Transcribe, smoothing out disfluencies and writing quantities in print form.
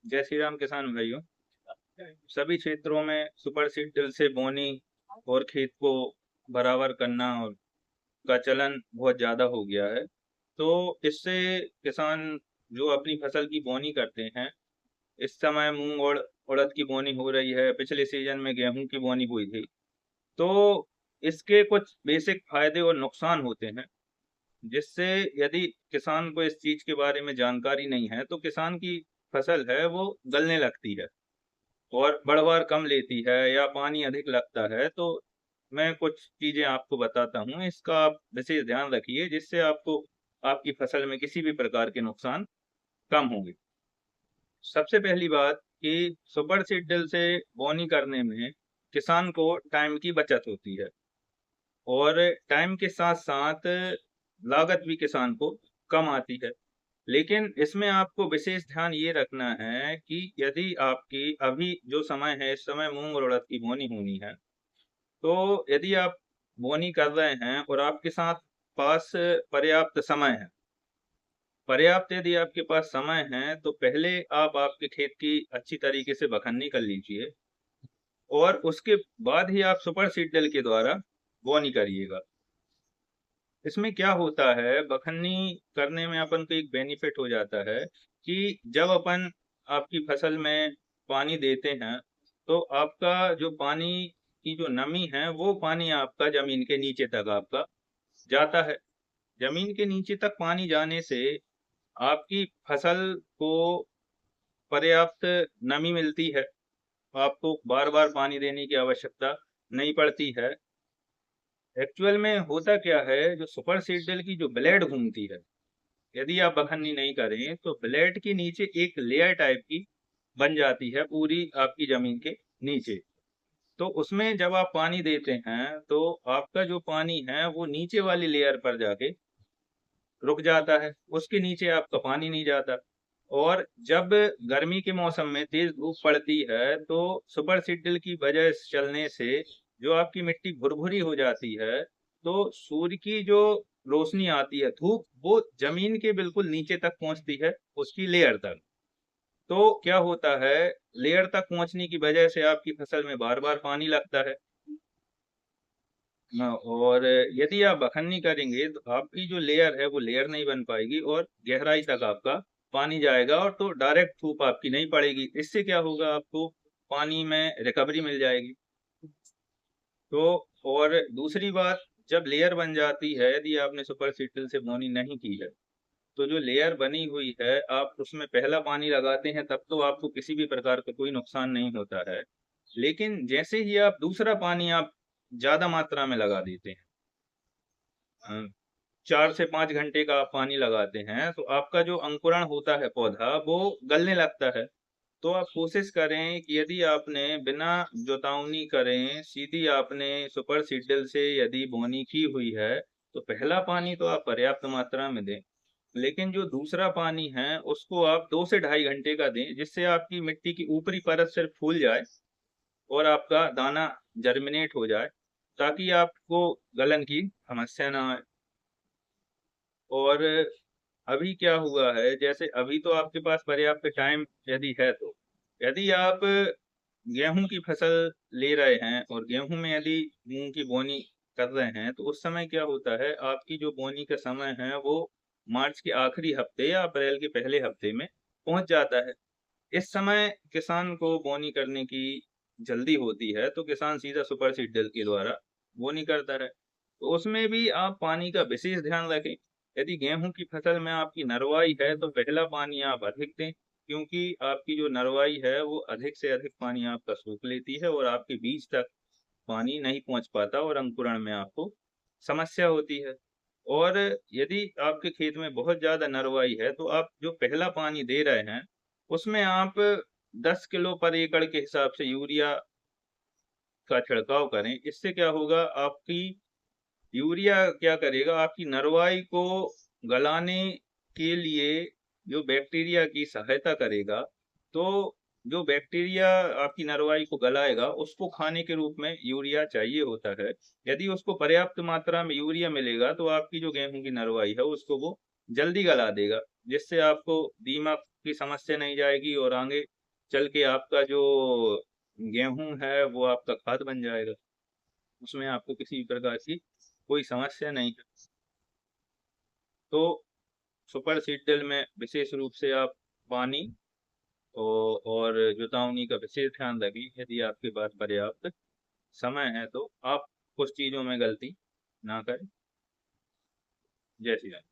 जय श्री राम किसान भाइयों। सभी क्षेत्रों में सुपर सीडर से बोनी और खेत को बराबर करना और का चलन बहुत ज़्यादा हो गया है। तो इससे किसान जो अपनी फसल की बोनी करते हैं, इस समय मूंग और उड़द की बोनी हो रही है, पिछले सीजन में गेहूं की बोनी हुई थी। तो इसके कुछ बेसिक फायदे और नुकसान होते हैं, जिससे यदि किसान को इस चीज के बारे में जानकारी नहीं है तो किसान की फसल है वो गलने लगती है और बढ़वार कम लेती है या पानी अधिक लगता है। तो मैं कुछ चीजें आपको बताता हूँ, इसका आप विशेष ध्यान रखिए, जिससे आपको आपकी फसल में किसी भी प्रकार के नुकसान कम होंगे। सबसे पहली बात कि सुपर सीडर से बोनी करने में किसान को टाइम की बचत होती है और टाइम के साथ साथ लागत भी किसान को कम आती है। लेकिन इसमें आपको विशेष ध्यान ये रखना है कि यदि आपकी अभी जो समय है, इस समय मूंग और उड़द की बोनी होनी है, तो यदि आप बोनी कर रहे हैं और आपके साथ पास पर्याप्त समय है, पर्याप्त यदि आपके पास समय है, तो पहले आप आपके खेत की अच्छी तरीके से बखन्नी कर लीजिए और उसके बाद ही आप सुपर सीडर के द्वारा बोनी करिएगा। इसमें क्या होता है, बखन्नी करने में अपन को एक बेनिफिट हो जाता है कि जब अपन आपकी फसल में पानी देते हैं, तो आपका जो पानी की जो नमी है वो पानी आपका जमीन के नीचे तक आपका जाता है। जमीन के नीचे तक पानी जाने से आपकी फसल को पर्याप्त नमी मिलती है, आपको बार बार पानी देने की आवश्यकता नहीं पड़ती है। एक्चुअल में होता क्या है, जो सुपर सीडर की जो ब्लेड घूमती है, यदि आप बखन्नी नहीं करें तो ब्लेड के नीचे एक लेयर टाइप की बन जाती है पूरी आपकी जमीन के नीचे। तो उसमें जब आप पानी देते हैं तो आपका जो पानी है वो नीचे वाली लेयर पर जाके रुक जाता है, उसके नीचे आपका पानी नहीं जाता। और जब गर्मी के मौसम में तेज धूप पड़ती है तो सुपर सीडर की वजह से चलने से जो आपकी मिट्टी भुरभुरी हो जाती है, तो सूर्य की जो रोशनी आती है, धूप, वो जमीन के बिल्कुल नीचे तक पहुंचती है, उसकी लेयर तक। तो क्या होता है, लेयर तक पहुंचने की वजह से आपकी फसल में बार बार पानी लगता है। हाँ, और यदि आप बखन्नी करेंगे तो आपकी जो लेयर है वो लेयर नहीं बन पाएगी और गहराई तक आपका पानी जाएगा और तो डायरेक्ट धूप आपकी नहीं पड़ेगी। इससे क्या होगा, आपको पानी में रिकवरी मिल जाएगी। तो और दूसरी बात, जब लेयर बन जाती है, यदि आपने सुपर सीडर से बोनी नहीं की है, तो जो लेयर बनी हुई है आप उसमें पहला पानी लगाते हैं तब तो आपको किसी भी प्रकार का कोई नुकसान नहीं होता है। लेकिन जैसे ही आप दूसरा पानी आप ज्यादा मात्रा में लगा देते हैं, 4 से 5 घंटे का आप पानी लगाते हैं, तो आपका जो अंकुरण होता है पौधा वो गलने लगता है। तो आप कोशिश करें कि यदि आपने बिना जोतावनी करें सीधी आपने सुपर सीडर से यदि बोनी की हुई है, तो पहला पानी तो आप पर्याप्त मात्रा में दें। लेकिन जो दूसरा पानी है उसको आप 2 से ढाई घंटे का दें, जिससे आपकी मिट्टी की ऊपरी परत सिर्फ फूल जाए और आपका दाना जर्मिनेट हो जाए, ताकि आपको गलन की समस्या ना आए। और अभी क्या हुआ है, जैसे अभी तो आपके पास पर्याप्त टाइम यदि है, तो यदि आप गेहूं की फसल ले रहे हैं और गेहूं में यदि मूंग की बोनी कर रहे हैं, तो उस समय क्या होता है, आपकी जो बोनी का समय है वो मार्च के आखिरी हफ्ते या अप्रैल के पहले हफ्ते में पहुंच जाता है। इस समय किसान को बोनी करने की जल्दी होती है, तो किसान सीधा सुपर सीडर के द्वारा बोनी करता है। तो उसमें भी आप पानी का विशेष ध्यान रखें। यदि गेहूं की फसल में आपकी नरवाई है तो पहला पानी आप अधिक दें, क्योंकि आपकी जो नरवाई है वो अधिक से अधिक पानी आपका सोख लेती है और आपके बीज तक पानी नहीं पहुंच पाता और अंकुरण में आपको समस्या होती है। और यदि आपके खेत में बहुत ज्यादा नरवाई है तो आप जो पहला पानी दे रहे हैं उसमें आप 10 किलो पर एकड़ के हिसाब से यूरिया का छिड़काव करें। इससे क्या होगा, आपकी यूरिया क्या करेगा, आपकी नरवाई को गलाने के लिए जो बैक्टीरिया की सहायता करेगा। तो जो बैक्टीरिया आपकी नरवाई को गलाएगा उसको खाने के रूप में यूरिया चाहिए होता है। यदि उसको पर्याप्त मात्रा में यूरिया मिलेगा तो आपकी जो गेहूं की नरवाई है उसको वो जल्दी गला देगा, जिससे आपको दीमक की समस्या नहीं जाएगी और आगे चल के आपका जो गेहूं है वो आपका खाद बन जाएगा। उसमें आपको किसी भी प्रकार की कोई समस्या नहीं है। तो सुपर सीडर में विशेष रूप से आप पानी और जुतावनी का विशेष ध्यान रखिए। यदि आपके पास पर्याप्त समय है तो आप कुछ चीजों में गलती ना करें। जय श्री राम।